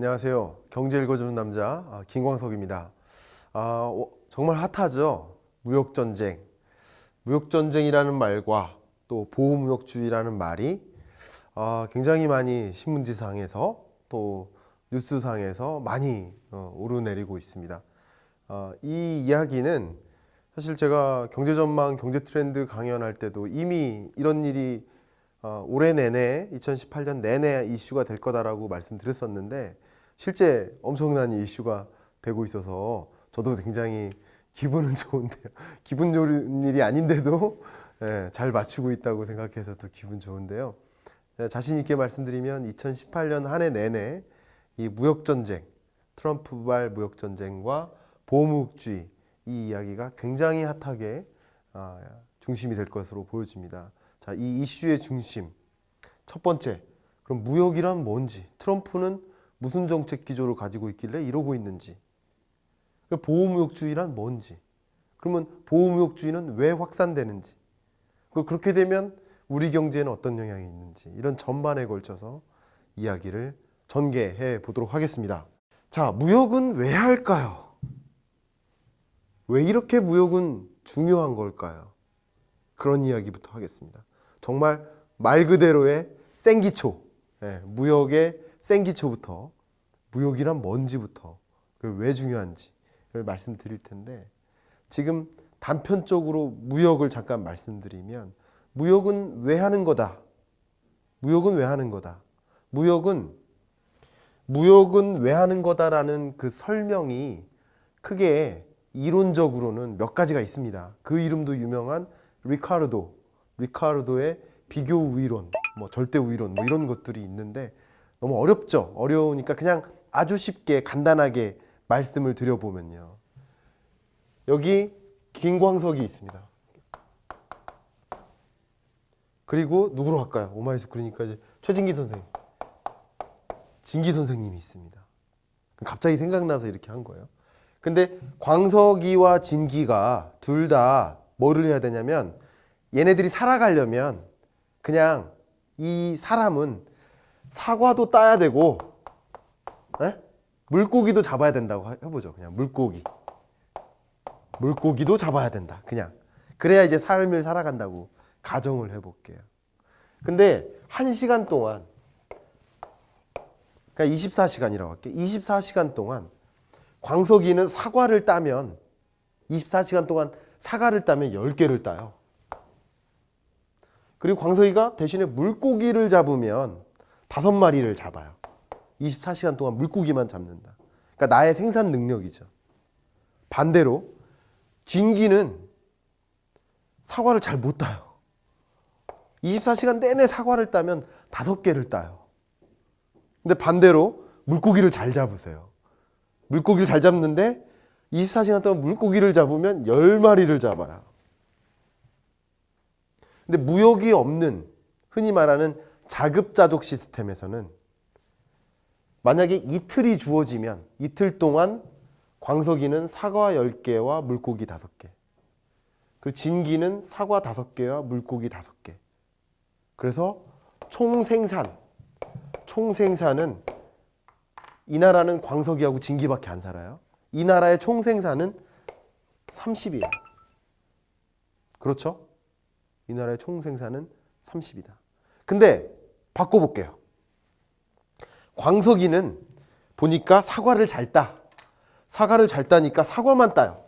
안녕하세요. 경제 읽어주는 남자 김광석입니다. 정말 핫하죠. 무역전쟁. 무역전쟁이라는 말과 또 보호무역주의라는 말이 굉장히 많이 신문지상에서 또 뉴스상에서 많이 오르내리고 있습니다. 이 이야기는 사실 제가 경제전망, 경제트렌드 강연할 때도 이미 이런 일이 올해 내내 2018년 내내 이슈가 될 거다라고 말씀드렸었는데 실제 엄청난 이슈가 되고 있어서 저도 굉장히 기분은 좋은데요. 기분 좋은 일이 아닌데도 잘 맞추고 있다고 생각해서 또 기분 좋은데요. 자신 있게 말씀드리면 2018년 한 해 내내 이 무역전쟁, 트럼프발 무역전쟁과 보호무역주의 이 이야기가 굉장히 핫하게 중심이 될 것으로 보여집니다. 자, 이 이슈의 중심. 첫 번째, 그럼 무역이란 뭔지? 트럼프는 무슨 정책 기조를 가지고 있길래 이러고 있는지? 보호무역주의란 뭔지? 그러면 보호무역주의는 왜 확산되는지? 그렇게 되면 우리 경제에는 어떤 영향이 있는지? 이런 전반에 걸쳐서 이야기를 전개해 보도록 하겠습니다. 자, 무역은 왜 할까요? 왜 이렇게 무역은 중요한 걸까요? 그런 이야기부터 하겠습니다. 정말 말 그대로의 생기초, 무역의 생기초부터 무역이란 뭔지부터 왜 중요한지를 말씀드릴 텐데 지금 단편적으로 무역을 잠깐 말씀드리면 무역은 왜 하는 거다? 무역은 왜 하는 거다? 무역은 왜 하는 거다라는 그 설명이 크게 이론적으로는 몇 가지가 있습니다. 그 이름도 유명한 리카르도의 비교 우위론, 절대 우위론 이런 것들이 있는데 너무 어렵죠. 어려우니까 그냥 아주 쉽게 간단하게 말씀을 드려보면요. 여기 김광석이 있습니다. 그리고 누구로 할까요? 오마이스쿨이니까 이제 최진기 선생님, 진기 선생님이 있습니다. 갑자기 생각나서 이렇게 한 거예요. 근데 광석이와 진기가 둘 다 뭐를 해야 되냐면 얘네들이 살아가려면 그냥 이 사람은 사과도 따야 되고 물고기도 잡아야 된다고 해보죠. 그냥 물고기도 잡아야 된다. 그냥 그래야 이제 삶을 살아간다고 가정을 해볼게요. 근데 1시간 동안 그러니까 24시간이라고 할게요. 24시간 동안 광석이는 사과를 따면 24시간 동안 사과를 따면 10개를 따요. 그리고 광석이가 대신에 물고기를 잡으면 5마리를 잡아요. 24시간 동안 물고기만 잡는다. 그러니까 나의 생산 능력이죠. 반대로 진기는 사과를 잘 못 따요. 24시간 내내 사과를 따면 5개를 따요. 근데 반대로 물고기를 잘 잡으세요. 물고기를 잘 잡는데 24시간 동안 물고기를 잡으면 10마리를 잡아요. 근데 무역이 없는 흔히 말하는 자급자족 시스템에서는 만약에 이틀이 주어지면 이틀 동안 광석이는 사과 10개와 물고기 5개, 그리고 진기는 사과 5개와 물고기 5개. 그래서 총생산은 이 나라는 광석이하고 진기밖에 안 살아요. 이 나라의 총생산은 30이에요. 그렇죠? 이 나라의 총생산은 30이다. 근데 바꿔볼게요. 광석이는 보니까 사과를 잘 따. 사과를 잘 따니까 사과만 따요.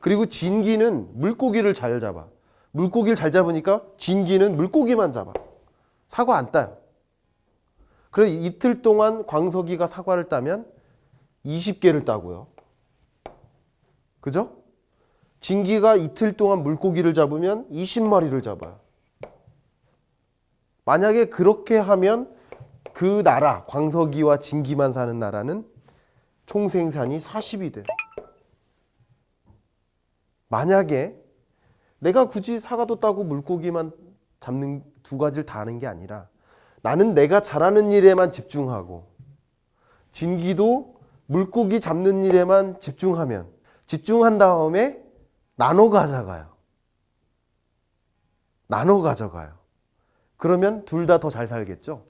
그리고 진기는 물고기를 잘 잡아. 물고기를 잘 잡으니까 진기는 물고기만 잡아. 사과 안 따요. 그래서 이틀 동안 광석이가 사과를 따면 20개를 따고요. 그죠? 진기가 이틀 동안 물고기를 잡으면 20마리를 잡아요. 만약에 그렇게 하면 그 나라, 광석이와 진기만 사는 나라는 총생산이 40이 돼요. 만약에 내가 굳이 사과도 따고 물고기만 잡는 두 가지를 다 하는 게 아니라 나는 내가 잘하는 일에만 집중하고 진기도 물고기 잡는 일에만 집중한 다음에 나눠 가져가요. 그러면 둘 다 더 잘 살겠죠?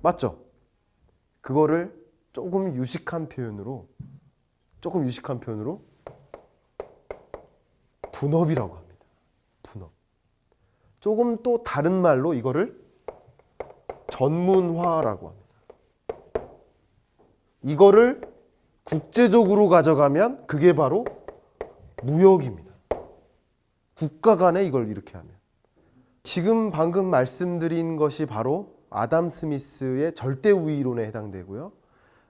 맞죠? 그거를 조금 유식한 표현으로 분업이라고 합니다. 분업. 조금 또 다른 말로 이거를 전문화라고 합니다. 이거를 국제적으로 가져가면 그게 바로 무역입니다. 국가 간에 이걸 이렇게 하면. 지금 방금 말씀드린 것이 바로 아담 스미스의 절대 우위론에 해당되고요.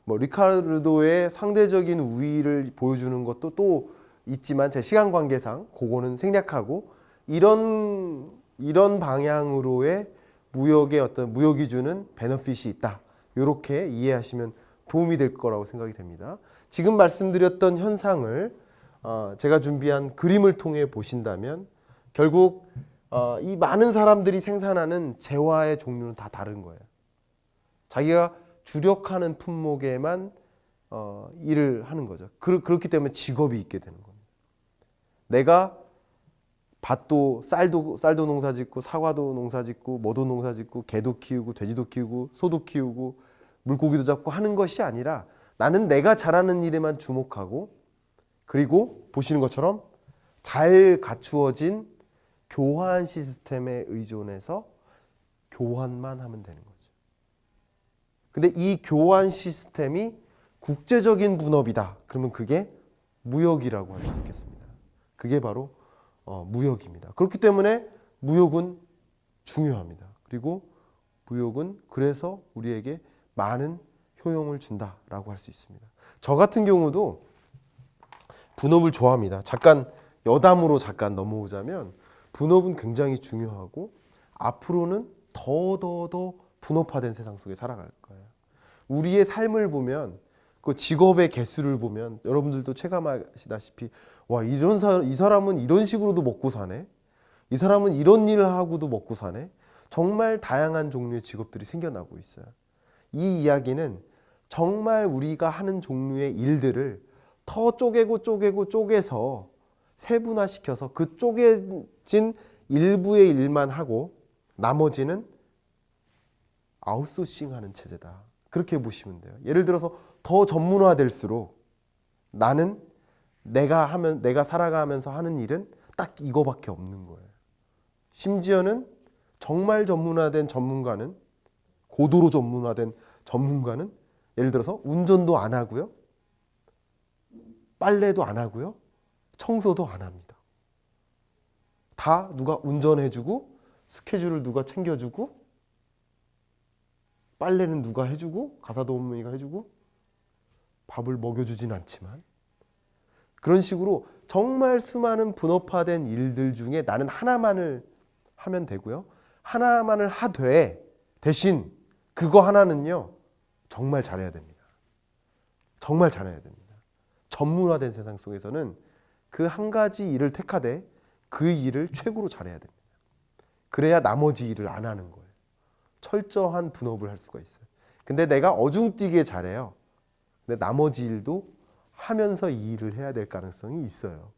리카르도의 상대적인 우위를 보여주는 것도 또 있지만 제 시간 관계상 그거는 생략하고 이런 방향으로의 무역의 어떤 무역이 주는 베너핏이 있다. 이렇게 이해하시면 도움이 될 거라고 생각이 됩니다. 지금 말씀드렸던 현상을 제가 준비한 그림을 통해 보신다면 결국 이 많은 사람들이 생산하는 재화의 종류는 다 다른 거예요. 자기가 주력하는 품목에만 일을 하는 거죠. 그렇기 때문에 직업이 있게 되는 겁니다. 내가 밭도 쌀도 농사 짓고 사과도 농사 짓고 뭐도 농사 짓고 개도 키우고 돼지도 키우고 소도 키우고 물고기도 잡고 하는 것이 아니라 나는 내가 잘하는 일에만 주목하고 그리고 보시는 것처럼 잘 갖추어진 교환 시스템에 의존해서 교환만 하면 되는 거죠. 근데 이 교환 시스템이 국제적인 분업이다. 그러면 그게 무역이라고 할 수 있겠습니다. 그게 바로 무역입니다. 그렇기 때문에 무역은 중요합니다. 그리고 무역은 그래서 우리에게 많은 효용을 준다라고 할 수 있습니다. 저 같은 경우도 분업을 좋아합니다. 잠깐 여담으로 넘어오자면 분업은 굉장히 중요하고 앞으로는 더 분업화된 세상 속에 살아갈 거예요. 우리의 삶을 보면 그 직업의 개수를 보면 여러분들도 체감하시다시피 와 이 사람은 이런 식으로도 먹고 사네. 이 사람은 이런 일을 하고도 먹고 사네. 정말 다양한 종류의 직업들이 생겨나고 있어요. 이 이야기는 정말 우리가 하는 종류의 일들을 더 쪼개서 세분화시켜서 그 쪼개진 일부의 일만 하고 나머지는 아웃소싱하는 체제다. 그렇게 보시면 돼요. 예를 들어서 더 전문화될수록 나는 내가 살아가면서 하는 일은 딱 이거밖에 없는 거예요. 심지어는 정말 전문화된 전문가는 고도로 전문화된 전문가는 예를 들어서 운전도 안 하고요. 빨래도 안 하고요. 청소도 안 합니다. 다 누가 운전해주고 스케줄을 누가 챙겨주고 빨래는 누가 해주고 가사도우미가 해주고 밥을 먹여주진 않지만 그런 식으로 정말 수많은 분업화된 일들 중에 나는 하나만을 하면 되고요. 하나만을 하되 대신 그거 하나는요. 정말 잘해야 됩니다. 정말 잘해야 됩니다. 전문화된 세상 속에서는 그 한 가지 일을 택하되 그 일을 최고로 잘해야 됩니다. 그래야 나머지 일을 안 하는 거예요. 철저한 분업을 할 수가 있어요. 근데 내가 어중뛰게 잘해요. 근데 나머지 일도 하면서 이 일을 해야 될 가능성이 있어요.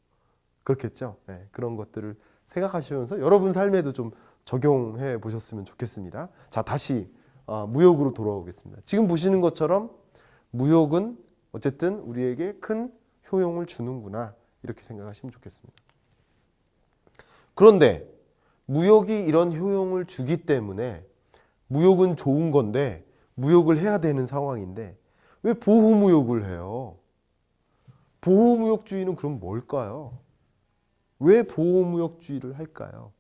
그렇겠죠? 네, 그런 것들을 생각하시면서 여러분 삶에도 좀 적용해 보셨으면 좋겠습니다. 자, 다시 무역으로 돌아오겠습니다. 지금 보시는 것처럼 무역은 어쨌든 우리에게 큰 효용을 주는구나 이렇게 생각하시면 좋겠습니다. 그런데 무역이 이런 효용을 주기 때문에 무역은 좋은 건데 무역을 해야 되는 상황인데 왜 보호무역을 해요? 보호무역주의는 그럼 뭘까요? 왜 보호무역주의를 할까요?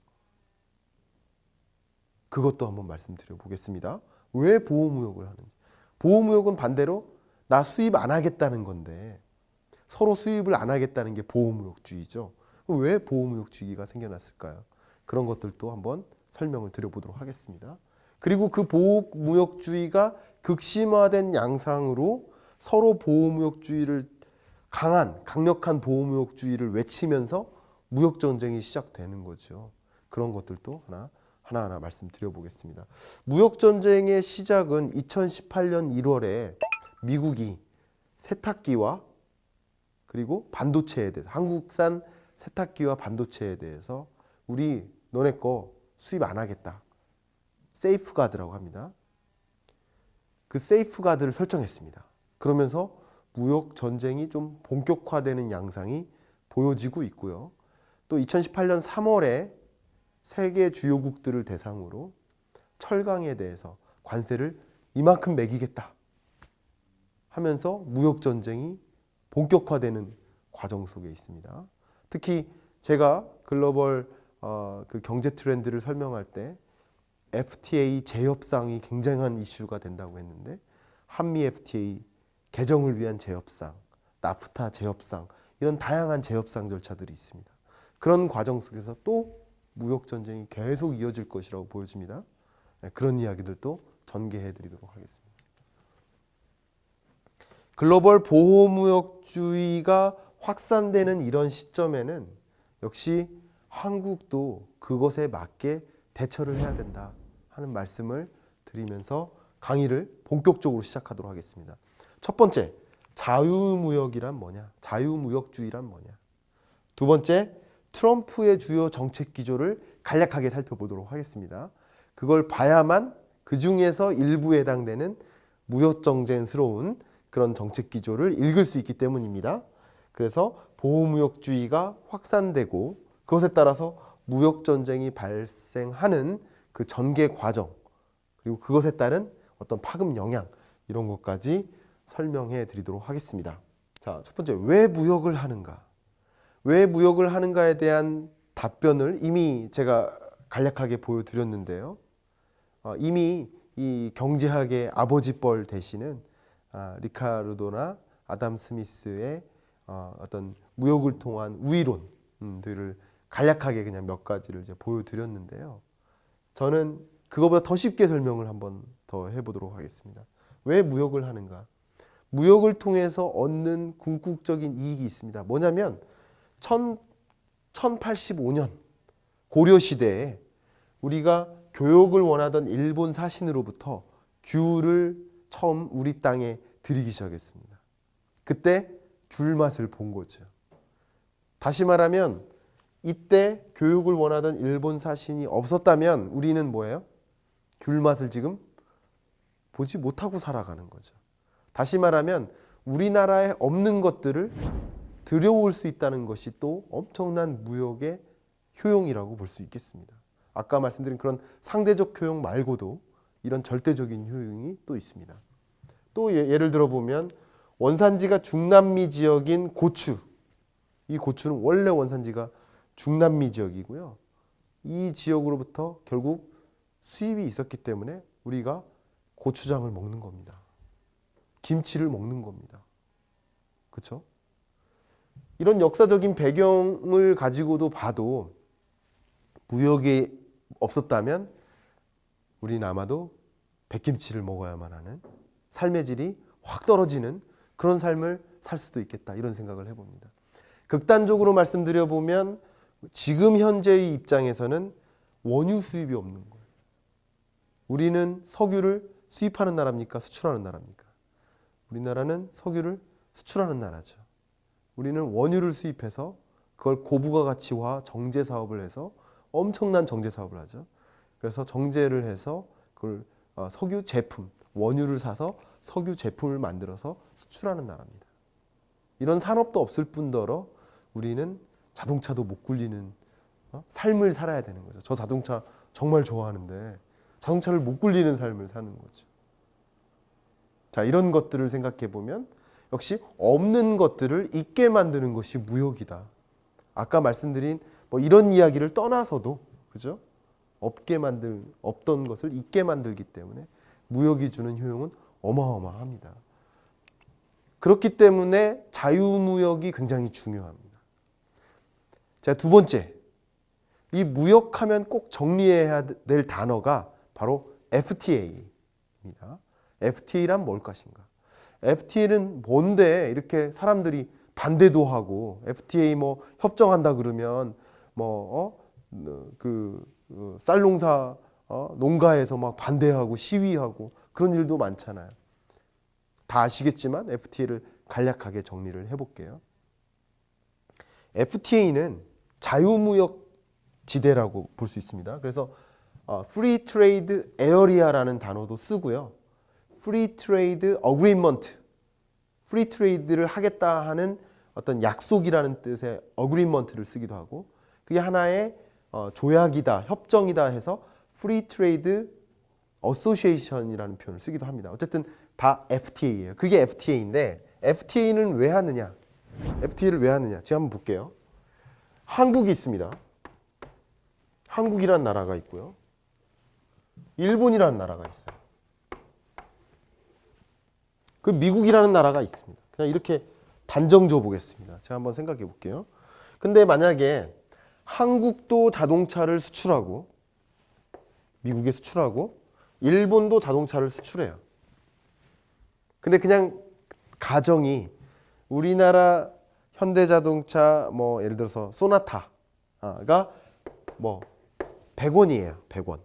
그것도 한번 말씀드려 보겠습니다. 왜 보호무역을 하는지. 보호무역은 반대로 나 수입 안 하겠다는 건데 서로 수입을 안 하겠다는 게 보호무역주의죠. 왜 보호무역주의가 생겨났을까요? 그런 것들도 한번 설명을 드려보도록 하겠습니다. 그리고 그 보호무역주의가 극심화된 양상으로 서로 보호무역주의를 강력한 보호무역주의를 외치면서 무역전쟁이 시작되는 거죠. 그런 것들도 하나하나 말씀드려보겠습니다. 무역전쟁의 시작은 2018년 1월에 미국이 세탁기와 그리고 반도체에 대해서 한국산 세탁기와 반도체에 대해서 우리 너네 거 수입 안 하겠다. 세이프가드라고 합니다. 그 세이프가드를 설정했습니다. 그러면서 무역 전쟁이 좀 본격화되는 양상이 보여지고 있고요. 또 2018년 3월에 세계 주요국들을 대상으로 철강에 대해서 관세를 이만큼 매기겠다 하면서 무역 전쟁이 본격화되는 과정 속에 있습니다. 특히 제가 글로벌 그 경제 트렌드를 설명할 때 FTA 재협상이 굉장한 이슈가 된다고 했는데, 한미 FTA 개정을 위한 재협상, 나프타 재협상, 이런 다양한 재협상 절차들이 있습니다. 그런 과정 속에서 또 무역 전쟁이 계속 이어질 것이라고 보여집니다. 그런 이야기들도 전개해 드리도록 하겠습니다. 글로벌 보호무역주의가 확산되는 이런 시점에는 역시 한국도 그것에 맞게 대처를 해야 된다 하는 말씀을 드리면서 강의를 본격적으로 시작하도록 하겠습니다. 첫 번째, 자유무역이란 뭐냐? 자유무역주의란 뭐냐? 두 번째, 트럼프의 주요 정책 기조를 간략하게 살펴보도록 하겠습니다. 그걸 봐야만 그 중에서 일부에 해당되는 무역정쟁스러운 그런 정책 기조를 읽을 수 있기 때문입니다. 그래서 보호무역주의가 확산되고 그것에 따라서 무역전쟁이 발생하는 그 전개 과정, 그리고 그것에 따른 어떤 파급 영향, 이런 것까지 설명해 드리도록 하겠습니다. 자, 첫 번째, 왜 무역을 하는가? 왜 무역을 하는가에 대한 답변을 이미 제가 간략하게 보여드렸는데요. 이미 이 경제학의 아버지뻘 되시는 리카르도나 아담 스미스의 어떤 무역을 통한 우위론들을 간략하게 그냥 몇 가지를 이제 보여드렸는데요. 저는 그거보다 더 쉽게 설명을 한번 더 해보도록 하겠습니다. 왜 무역을 하는가? 무역을 통해서 얻는 궁극적인 이익이 있습니다. 뭐냐면 1085년 고려시대에 우리가 교역을 원하던 일본 사신으로부터 귤을 처음 우리 땅에 들이기 시작했습니다. 그때 귤 맛을 본 거죠. 다시 말하면 이때 교육을 원하던 일본 사신이 없었다면 우리는 뭐예요? 귤 맛을 지금 보지 못하고 살아가는 거죠. 다시 말하면 우리나라에 없는 것들을 들여올 수 있다는 것이 또 엄청난 무역의 효용이라고 볼 수 있겠습니다. 아까 말씀드린 그런 상대적 효용 말고도 이런 절대적인 효용이 또 있습니다. 또 예를 들어 보면 원산지가 중남미 지역인 고추, 이 고추는 원래 원산지가 중남미 지역이고요. 이 지역으로부터 결국 수입이 있었기 때문에 우리가 고추장을 먹는 겁니다. 김치를 먹는 겁니다. 그렇죠? 이런 역사적인 배경을 가지고도 봐도 무역이 없었다면 우리는 아마도 백김치를 먹어야만 하는 삶의 질이 확 떨어지는 그런 삶을 살 수도 있겠다, 이런 생각을 해봅니다. 극단적으로 말씀드려보면 지금 현재의 입장에서는 원유 수입이 없는 거예요. 우리는 석유를 수입하는 나라입니까? 수출하는 나라입니까? 우리나라는 석유를 수출하는 나라죠. 우리는 원유를 수입해서 그걸 고부가 가치화 정제 사업을 해서 엄청난 정제 사업을 하죠. 그래서 정제를 해서 그걸 석유 제품, 원유를 사서 석유 제품을 만들어서 수출하는 나라입니다. 이런 산업도 없을 뿐더러 우리는 자동차도 못 굴리는 삶을 살아야 되는 거죠. 저 자동차 정말 좋아하는데 자동차를 못 굴리는 삶을 사는 거죠. 자, 이런 것들을 생각해 보면 역시 없는 것들을 있게 만드는 것이 무역이다. 아까 말씀드린 뭐 이런 이야기를 떠나서도, 그죠? 없던 것을 있게 만들기 때문에 무역이 주는 효용은 어마어마합니다. 그렇기 때문에 자유무역이 굉장히 중요합니다. 자, 두 번째, 이 무역하면 꼭 정리해야 될 단어가 바로 FTA입니다. FTA란 뭘 것인가? FTA는 뭔데 이렇게 사람들이 반대도 하고, FTA 뭐 협정한다 그러면 쌀농사 농가에서 막 반대하고 시위하고 그런 일도 많잖아요. 다 아시겠지만 FTA를 간략하게 정리를 해볼게요. FTA는 자유무역 지대라고 볼 수 있습니다. 그래서 Free Trade Area라는 단어도 쓰고요. 프리 트레이드 어그리먼트, 프리 트레이드를 하겠다 하는 어떤 약속이라는 뜻의 어그리먼트를 쓰기도 하고, 그게 하나의 조약이다, 협정이다 해서 프리 트레이드 어소시에이션이라는 표현을 쓰기도 합니다. 어쨌든 다 FTA예요. 그게 FTA인데 FTA는 왜 하느냐? FTA를 왜 하느냐? 제가 한번 볼게요. 한국이 있습니다. 한국이라는 나라가 있고요. 일본이라는 나라가 있어요. 그 미국이라는 나라가 있습니다. 그냥 이렇게 단정져 보겠습니다. 제가 한번 생각해 볼게요. 근데 만약에 한국도 자동차를 수출하고 미국에 수출하고 일본도 자동차를 수출해요. 근데 그냥 가정이 우리나라 현대자동차 뭐 예를 들어서 소나타가 뭐 100원이에요. 100원.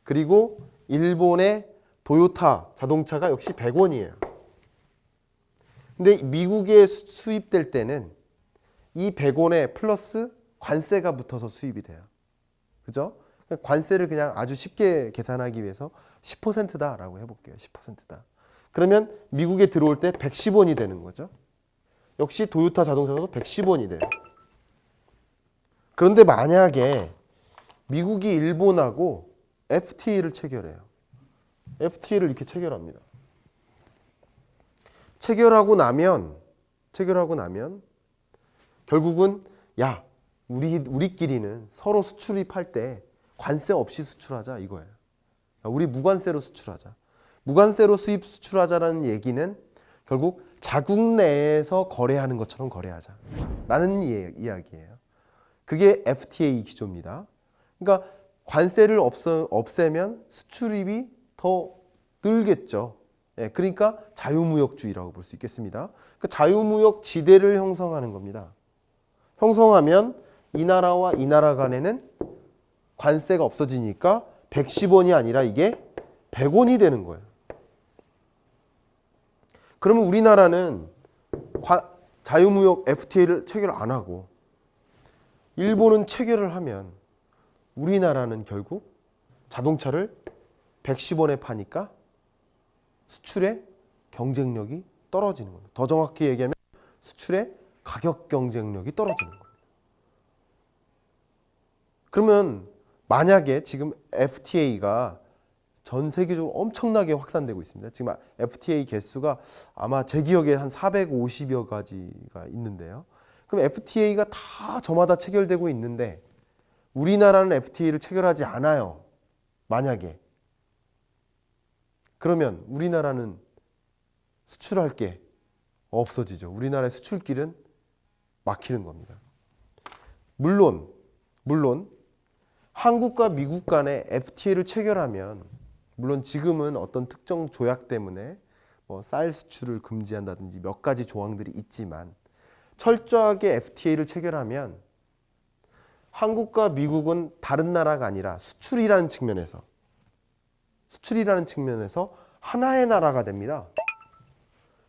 그리고 일본의 도요타 자동차가 역시 100원이에요. 근데 미국에 수입될 때는 이 100원에 플러스 관세가 붙어서 수입이 돼요. 그죠? 관세를 그냥 아주 쉽게 계산하기 위해서 10%다라고 해볼게요. 10%다. 그러면 미국에 들어올 때 110원이 되는 거죠. 역시 도요타 자동차도 110원이 돼요. 그런데 만약에 미국이 일본하고 FTA를 체결해요. FTA를 이렇게 체결합니다. 체결하고 나면 결국은 야, 우리끼리는 서로 수출입할 때 관세 없이 수출하자 이거예요. 우리 무관세로 수출하자. 무관세로 수입 수출하자라는 얘기는 결국 자국 내에서 거래하는 것처럼 거래하자 라는 이야기예요. 그게 FTA 기조입니다. 그러니까 관세를 없애면 수출입이 더 늘겠죠. 예, 그러니까 자유무역주의라고 볼 수 있겠습니다. 그러니까 자유무역 지대를 형성하는 겁니다. 형성하면 이 나라와 이 나라 간에는 관세가 없어지니까 110원이 아니라 이게 100원이 되는 거예요. 그러면 우리나라는 자유무역 FTA를 체결 안 하고 일본은 체결을 하면 우리나라는 결국 자동차를 110원에 파니까 수출의 경쟁력이 떨어지는 겁니다. 더 정확히 얘기하면 수출의 가격 경쟁력이 떨어지는 겁니다. 그러면 만약에 지금 FTA가 전 세계적으로 엄청나게 확산되고 있습니다. 지금 FTA 개수가 아마 제 기억에 한 450여 가지가 있는데요. 그럼 FTA가 다 저마다 체결되고 있는데 우리나라는 FTA를 체결하지 않아요. 만약에. 그러면 우리나라는 수출할 게 없어지죠. 우리나라의 수출길은 막히는 겁니다. 물론 한국과 미국 간에 FTA를 체결하면 물론 지금은 어떤 특정 조약 때문에 뭐 쌀 수출을 금지한다든지 몇 가지 조항들이 있지만 철저하게 FTA를 체결하면 한국과 미국은 다른 나라가 아니라 수출이라는 측면에서 하나의 나라가 됩니다.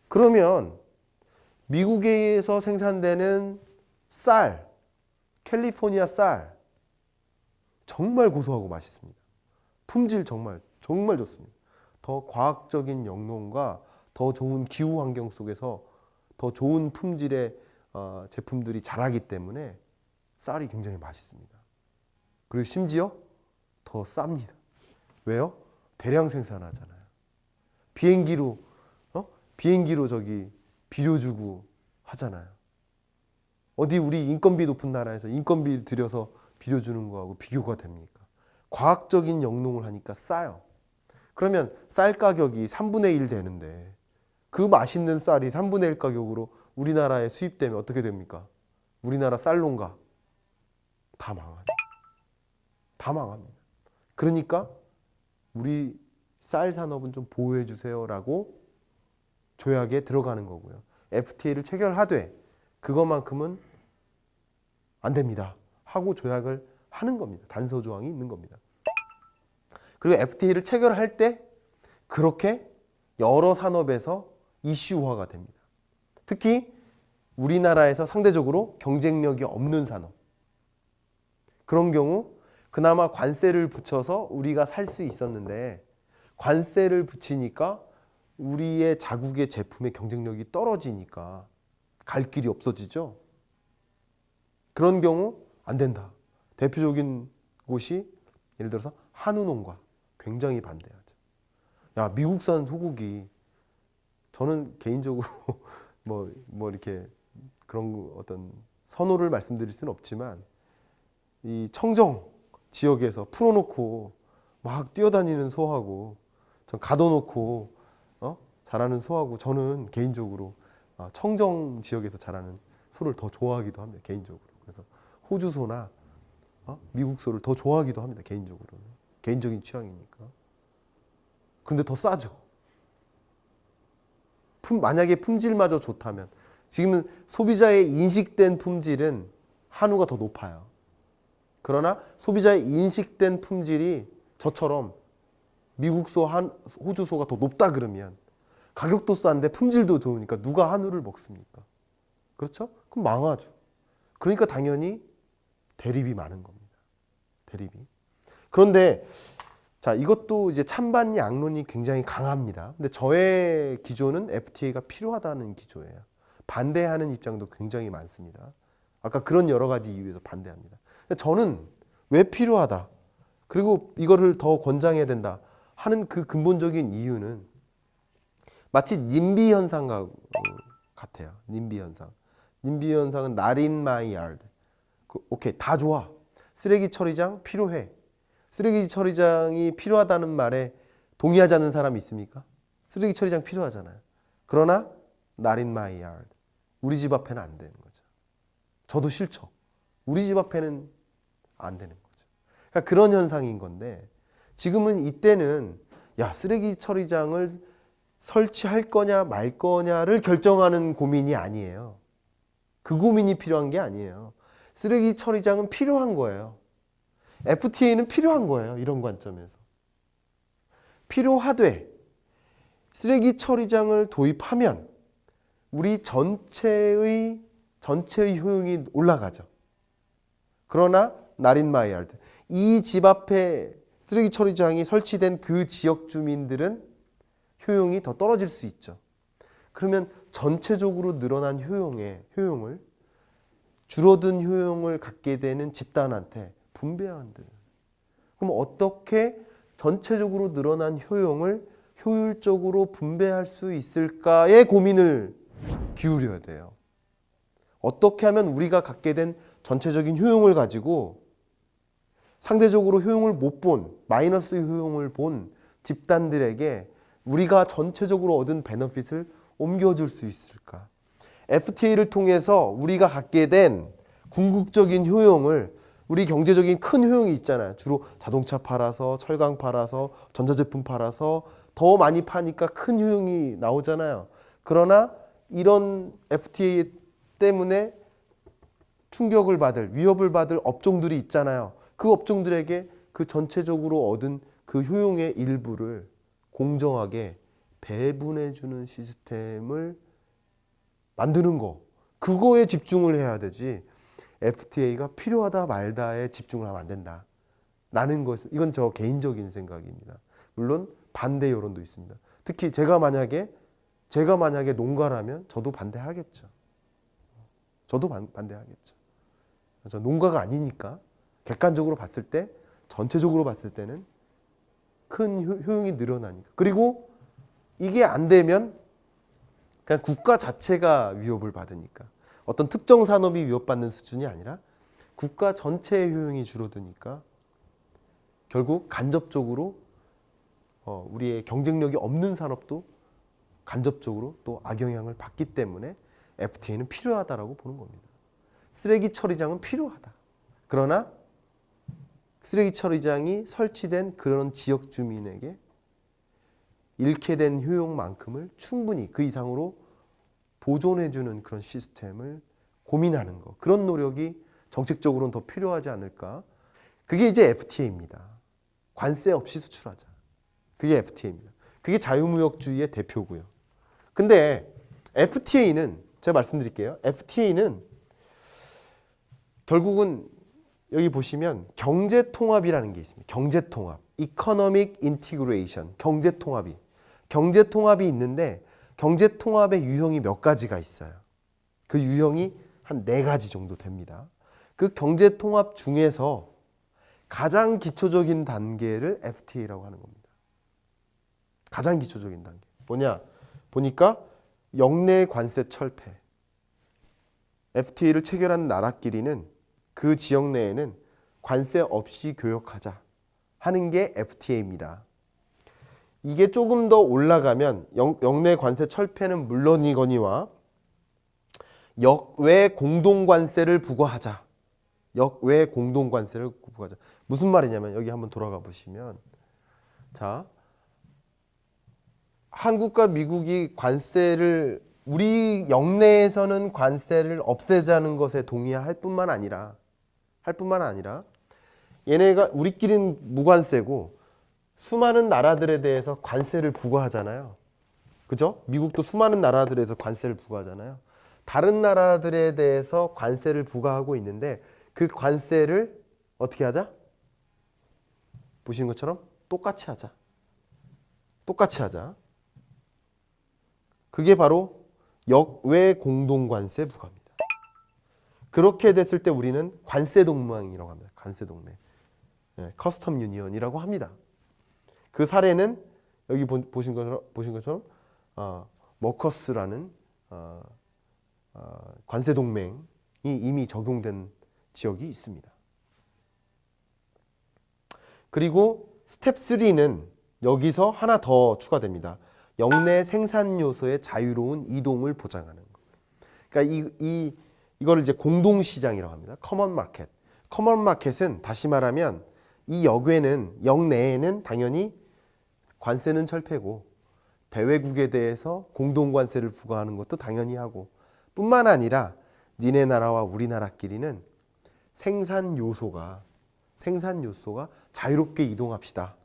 그러면 미국에서 생산되는 쌀, 캘리포니아 쌀 정말 고소하고 맛있습니다. 품질 정말 좋습니다. 더 과학적인 영농과 더 좋은 기후 환경 속에서 더 좋은 품질의 제품들이 자라기 때문에 쌀이 굉장히 맛있습니다. 그리고 심지어 더 쌉니다. 왜요? 대량 생산하잖아요. 비행기로 저기 비료 주고 하잖아요. 어디 우리 인건비 높은 나라에서 인건비 들여서 비료 주는 거하고 비교가 됩니까? 과학적인 영농을 하니까 싸요. 그러면 쌀 가격이 3분의 1 되는데 그 맛있는 쌀이 3분의 1 가격으로 우리나라에 수입되면 어떻게 됩니까? 우리나라 쌀농가 다 망하죠. 다 망합니다. 그러니까 우리 쌀 산업은 좀 보호해 주세요라고 조약에 들어가는 거고요. FTA를 체결하되 그것만큼은 안 됩니다 하고 조약을 하는 겁니다. 단서 조항이 있는 겁니다. 그리고 FTA를 체결할 때 그렇게 여러 산업에서 이슈화가 됩니다. 특히 우리나라에서 상대적으로 경쟁력이 없는 산업, 그런 경우 그나마 관세를 붙여서 우리가 살 수 있었는데 관세를 붙이니까 우리의 자국의 제품의 경쟁력이 떨어지니까 갈 길이 없어지죠. 그런 경우 안 된다. 대표적인 곳이 예를 들어서 한우농가 굉장히 반대하죠. 야, 미국산 소고기 저는 개인적으로 뭐 이렇게 그런 어떤 선호를 말씀드릴 수는 없지만 이 청정 지역에서 풀어놓고 막 뛰어다니는 소하고 전 가둬놓고 자라는 소하고 저는 개인적으로 청정 지역에서 자라는 소를 더 좋아하기도 합니다. 개인적으로. 그래서 호주 소나 미국 소를 더 좋아하기도 합니다. 개인적으로는. 개인적인 취향이니까. 근데 더 싸죠. 만약에 품질마저 좋다면 지금은 소비자의 인식된 품질은 한우가 더 높아요. 그러나 소비자의 인식된 품질이 저처럼 미국 소, 호주 소가 더 높다 그러면 가격도 싼데 품질도 좋으니까 누가 한우를 먹습니까? 그렇죠? 그럼 망하죠. 그러니까 당연히 대립이 많은 겁니다. 대립이. 그런데 자, 이것도 이제 찬반 양론이 굉장히 강합니다. 근데 저의 기조는 FTA가 필요하다는 기조예요. 반대하는 입장도 굉장히 많습니다. 아까 그런 여러 가지 이유에서 반대합니다. 근데 저는 왜 필요하다, 그리고 이거를 더 권장해야 된다 하는 그 근본적인 이유는 마치 님비 현상과 같아요. 님비 현상. 님비 현상은 not in my yard. 오케이, 다 좋아. 쓰레기 처리장 필요해. 쓰레기 처리장이 필요하다는 말에 동의하지 않는 사람이 있습니까? 쓰레기 처리장 필요하잖아요. 그러나 not in my yard. 우리 집 앞에는 안 되는 거죠. 저도 싫죠. 우리 집 앞에는 안 되는 거죠. 그러니까 그런 현상인 건데, 지금은 이때는 야, 쓰레기 처리장을 설치할 거냐 말 거냐를 결정하는 고민이 아니에요. 그 고민이 필요한 게 아니에요. 쓰레기 처리장은 필요한 거예요. FTA는 필요한 거예요. 이런 관점에서. 필요하되 쓰레기 처리장을 도입하면 우리 전체의 효용이 올라가죠. 그러나 not in my yard. 이 집 앞에 쓰레기 처리장이 설치된 그 지역 주민들은 효용이 더 떨어질 수 있죠. 그러면 전체적으로 늘어난 효용을 줄어든 효용을 갖게 되는 집단한테 분배한다. 그럼 어떻게 전체적으로 늘어난 효용을 효율적으로 분배할 수 있을까에 고민을 기울여야 돼요. 어떻게 하면 우리가 갖게 된 전체적인 효용을 가지고 상대적으로 효용을 못 본, 마이너스 효용을 본 집단들에게 우리가 전체적으로 얻은 베너핏을 옮겨줄 수 있을까? FTA를 통해서 우리가 갖게 된 궁극적인 효용을, 우리 경제적인 큰 효용이 있잖아요. 주로 자동차 팔아서, 철강 팔아서, 전자제품 팔아서 더 많이 파니까 큰 효용이 나오잖아요. 그러나 이런 FTA 때문에 충격을 받을, 위협을 받을 업종들이 있잖아요. 그 업종들에게 그 전체적으로 얻은 그 효용의 일부를 공정하게 배분해주는 시스템을 만드는 거, 그거에 집중을 해야 되지 FTA가 필요하다 말다에 집중을 하면 안 된다 라는 것, 이건 저 개인적인 생각입니다. 물론 반대 여론도 있습니다. 특히 제가 만약에 농가라면 저도 반대하겠죠. 저도 반대하겠죠. 저 농가가 아니니까 객관적으로 봤을 때, 전체적으로 봤을 때는 큰 효용이 늘어나니까. 그리고 이게 안 되면 그냥 국가 자체가 위협을 받으니까, 어떤 특정 산업이 위협받는 수준이 아니라 국가 전체의 효용이 줄어드니까 결국 간접적으로 우리의 경쟁력이 없는 산업도 간접적으로 또 악영향을 받기 때문에 FTA는 필요하다라고 보는 겁니다. 쓰레기 처리장은 필요하다. 그러나 쓰레기 처리장이 설치된 그런 지역 주민에게 잃게 된 효용만큼을 충분히 그 이상으로 보존해주는 그런 시스템을 고민하는 것, 그런 노력이 정책적으로는 더 필요하지 않을까. 그게 이제 FTA입니다. 관세 없이 수출하자. 그게 FTA입니다. 그게 자유무역주의의 대표고요. 근데 FTA는 제가 말씀드릴게요. FTA는 결국은 여기 보시면 경제통합이라는 게 있습니다. 경제통합, Economic Integration, 경제통합이. 경제 통합이 있는데 경제 통합의 유형이 몇 가지가 있어요. 그 유형이 한 4가지 정도 됩니다. 그 경제 통합 중에서 가장 기초적인 단계를 FTA라고 하는 겁니다. 가장 기초적인 단계. 뭐냐? 보니까 영내 관세 철폐. FTA를 체결한 나라끼리는 그 지역 내에는 관세 없이 교역하자 하는 게 FTA입니다. 이게 조금 더 올라가면 영내 관세 철폐는 물론이거니와 역외 공동관세를 부과하자. 역외 공동관세를 부과하자. 무슨 말이냐면 여기 한번 돌아가 보시면 자, 한국과 미국이 관세를 우리 영내에서는 관세를 없애자는 것에 동의할 뿐만 아니라 얘네가 우리끼리는 무관세고 수많은 나라들에 대해서 관세를 부과하잖아요. 그죠? 미국도 수많은 나라들에서 관세를 부과하잖아요. 다른 나라들에 대해서 관세를 부과하고 있는데 그 관세를 어떻게 하자? 보시는 것처럼 똑같이 하자. 똑같이 하자. 그게 바로 역외 공동관세 부과입니다. 그렇게 됐을 때 우리는 관세동맹이라고 합니다. 관세동맹. 커스텀 유니언이라고 합니다. 그 사례는 여기 보신 것처럼 머커스라는 관세동맹이 이미 적용된 지역이 있습니다. 그리고 스텝 3는 여기서 하나 더 추가됩니다. 영내 생산 요소의 자유로운 이동을 보장하는 것. 그러니까 이거를 이제 공동시장이라고 합니다. 커먼 마켓. 커먼 마켓은 다시 말하면 이 역내에는 당연히 관세는 철폐고 대외국에 대해서 공동관세를 부과하는 것도 당연히 하고 뿐만 아니라 니네 나라와 우리나라끼리는 생산 요소가 자유롭게 이동합시다.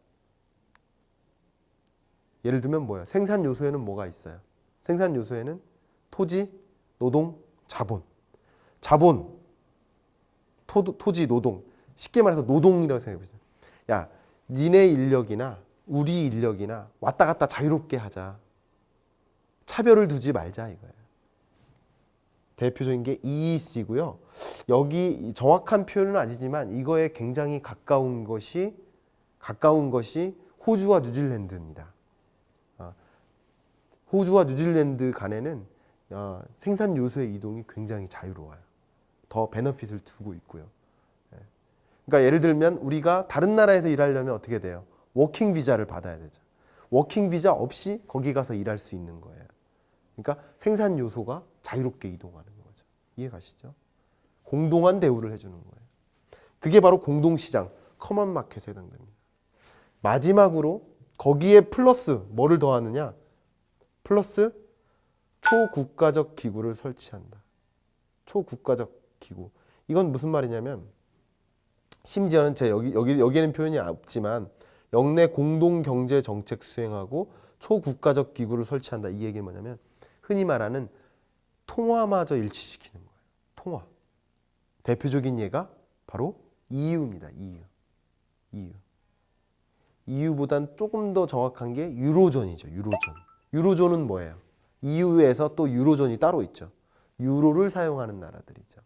예를 들면 뭐야? 생산 요소에는 뭐가 있어요? 생산 요소에는 토지, 노동, 자본. 토지, 노동. 쉽게 말해서 노동이라고 생각해 보세요. 야, 니네 인력이나 우리 인력이나 왔다 갔다 자유롭게 하자. 차별을 두지 말자 이거예요. 대표적인 게 EEC고요. 여기 정확한 표현은 아니지만 이거에 굉장히 가까운 것이 호주와 뉴질랜드입니다. 호주와 뉴질랜드 간에는 생산 요소의 이동이 굉장히 자유로워요. 더 베너핏을 두고 있고요. 그러니까 예를 들면 우리가 다른 나라에서 일하려면 어떻게 돼요? 워킹 비자를 받아야 되죠. 워킹 비자 없이 거기 가서 일할 수 있는 거예요. 그러니까 생산 요소가 자유롭게 이동하는 거죠. 이해가시죠? 공동한 대우를 해주는 거예요. 그게 바로 공동시장, 커먼 마켓에 해당됩니다. 마지막으로 거기에 플러스 뭐를 더하느냐? 플러스 초국가적 기구를 설치한다. 초국가적 기구. 이건 무슨 말이냐면 심지어는 여기에는 표현이 없지만 영내 공동 경제 정책 수행하고 초국가적 기구를 설치한다. 이 얘기는 뭐냐면 흔히 말하는 통화마저 일치시키는 거예요. 통화. 대표적인 예가 바로 EU입니다. EU. EU보단 조금 더 정확한 게 유로존이죠. 유로존은 뭐예요? EU에서 또 유로존이 따로 있죠. 유로를 사용하는 나라들이죠.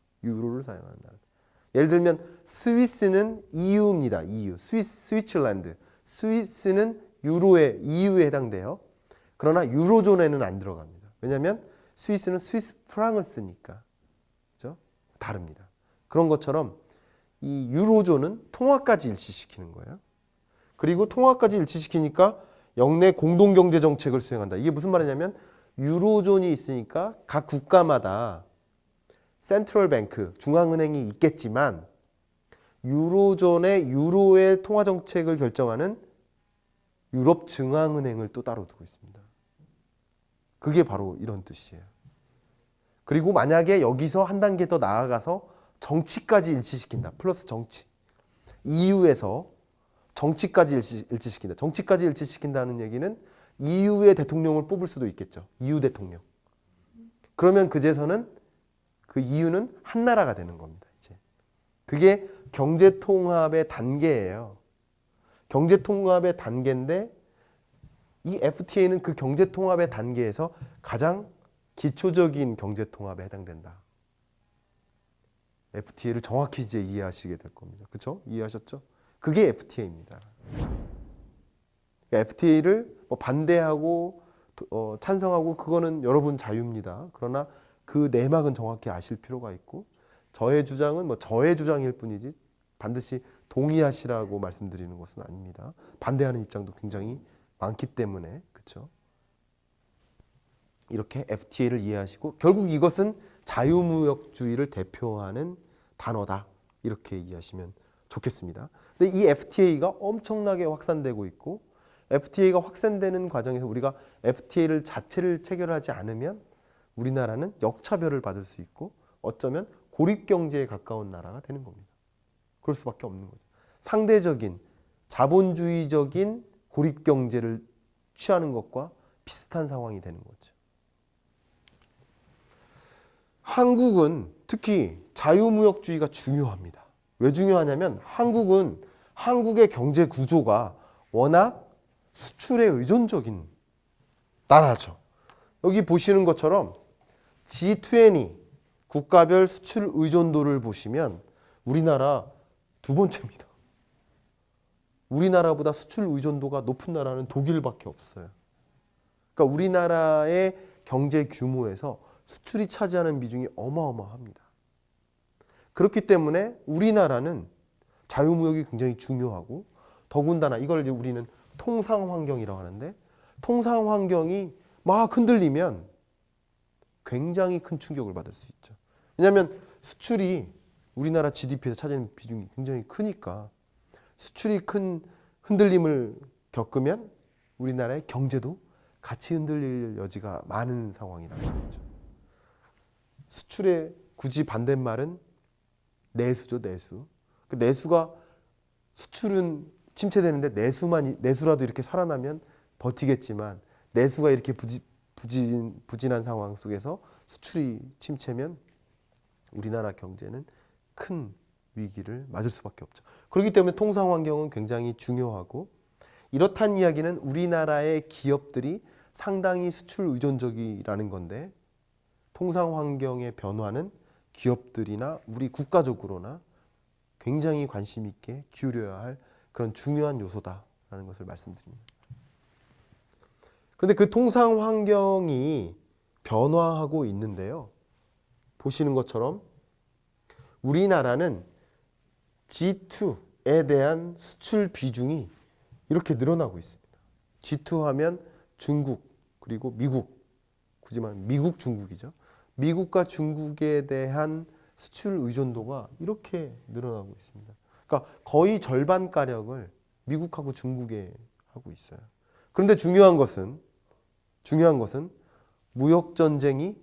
예를 들면 스위스는 EU입니다. EU. 스위tzerland. 스위스는 EU에 해당돼요. 그러나 유로존에는 안 들어갑니다. 왜냐하면 스위스는 스위스 프랑을 쓰니까. 그렇죠? 다릅니다. 그런 것처럼 이 유로존은 통화까지 일치시키는 거예요. 그리고 통화까지 일치시키니까 영내 공동경제 정책을 수행한다. 이게 무슨 말이냐면 유로존이 있으니까 각 국가마다 센트럴 뱅크, 중앙은행이 있겠지만 유로존의 유로의 통화 정책을 결정하는 유럽 중앙은행을 또 따로 두고 있습니다. 그게 바로 이런 뜻이에요. 그리고 만약에 여기서 한 단계 더 나아가서 정치까지 일치시킨다. 플러스 정치. EU에서 정치까지 일치시킨다. 정치까지 일치시킨다는 얘기는 EU의 대통령을 뽑을 수도 있겠죠. EU 대통령. 그러면 그제서는 그 EU는 한 나라가 되는 겁니다. 이제. 그게 경제통합의 단계예요. 경제통합의 단계인데 이 FTA는 그 경제 통합의 단계에서 가장 기초적인 경제 통합에 해당된다. FTA를 정확히 이제 이해하시게 될 겁니다. 그렇죠? 이해하셨죠? 그게 FTA입니다. FTA를 뭐 반대하고 찬성하고 그거는 여러분 자유입니다. 그러나 그 내막은 정확히 아실 필요가 있고 저의 주장은 뭐 저의 주장일 뿐이지 반드시 동의하시라고 말씀드리는 것은 아닙니다. 반대하는 입장도 굉장히 많기 때문에 그렇죠? 이렇게 FTA를 이해하시고 결국 이것은 자유무역주의를 대표하는 단어다. 이렇게 이해하시면 좋겠습니다. 근데 이 FTA가 엄청나게 확산되고 있고 FTA가 확산되는 과정에서 우리가 FTA를 자체를 체결하지 않으면 우리나라는 역차별을 받을 수 있고 어쩌면 고립경제에 가까운 나라가 되는 겁니다. 그럴 수밖에 없는 거죠. 상대적인 자본주의적인 고립경제를 취하는 것과 비슷한 상황이 되는 거죠. 한국은 특히 자유무역주의가 중요합니다. 왜 중요하냐면 한국은 한국의 경제 구조가 워낙 수출에 의존적인 나라죠. 여기 보시는 것처럼 G20 국가별 수출 의존도를 보시면 우리나라 두 번째입니다. 우리나라보다 수출 의존도가 높은 나라는 독일밖에 없어요. 그러니까 우리나라의 경제 규모에서 수출이 차지하는 비중이 어마어마합니다. 그렇기 때문에 우리나라는 자유무역이 굉장히 중요하고 더군다나 이걸 이제 우리는 통상환경이라고 하는데 통상환경이 막 흔들리면 굉장히 큰 충격을 받을 수 있죠. 왜냐하면 수출이 우리나라 GDP에서 차지하는 비중이 굉장히 크니까 수출이 큰 흔들림을 겪으면 우리나라의 경제도 같이 흔들릴 여지가 많은 상황이라는 거죠. 수출의 굳이 반대말은 내수죠, 내수. 그 내수가 수출은 침체되는데 내수라도 이렇게 살아나면 버티겠지만 내수가 이렇게 부진한 상황 속에서 수출이 침체면 우리나라 경제는 큰 위기를 맞을 수밖에 없죠. 그렇기 때문에 통상환경은 굉장히 중요하고 이렇다는 이야기는 우리나라의 기업들이 상당히 수출 의존적이라는 건데 통상환경의 변화는 기업들이나 우리 국가적으로나 굉장히 관심 있게 기울여야 할 그런 중요한 요소다라는 것을 말씀드립니다. 그런데 그 통상환경이 변화하고 있는데요. 보시는 것처럼 우리나라는 G2에 대한 수출 비중이 이렇게 늘어나고 있습니다. G2 하면 중국 그리고 미국, 굳이 말하면 미국, 중국이죠. 미국과 중국에 대한 수출 의존도가 이렇게 늘어나고 있습니다. 그러니까 거의 절반가량을 미국하고 중국에 하고 있어요. 그런데 중요한 것은 무역전쟁이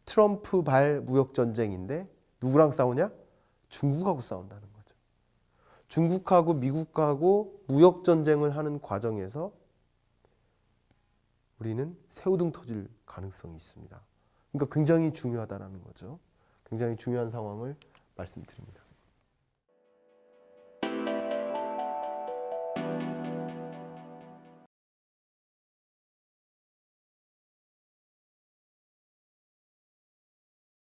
트럼프발 무역전쟁인데 누구랑 싸우냐? 중국하고 싸운다는 거죠. 중국하고 미국하고 무역전쟁을 하는 과정에서 우리는 새우등 터질 가능성이 있습니다. 그러니까 굉장히 중요하다는 거죠. 굉장히 중요한 상황을 말씀드립니다.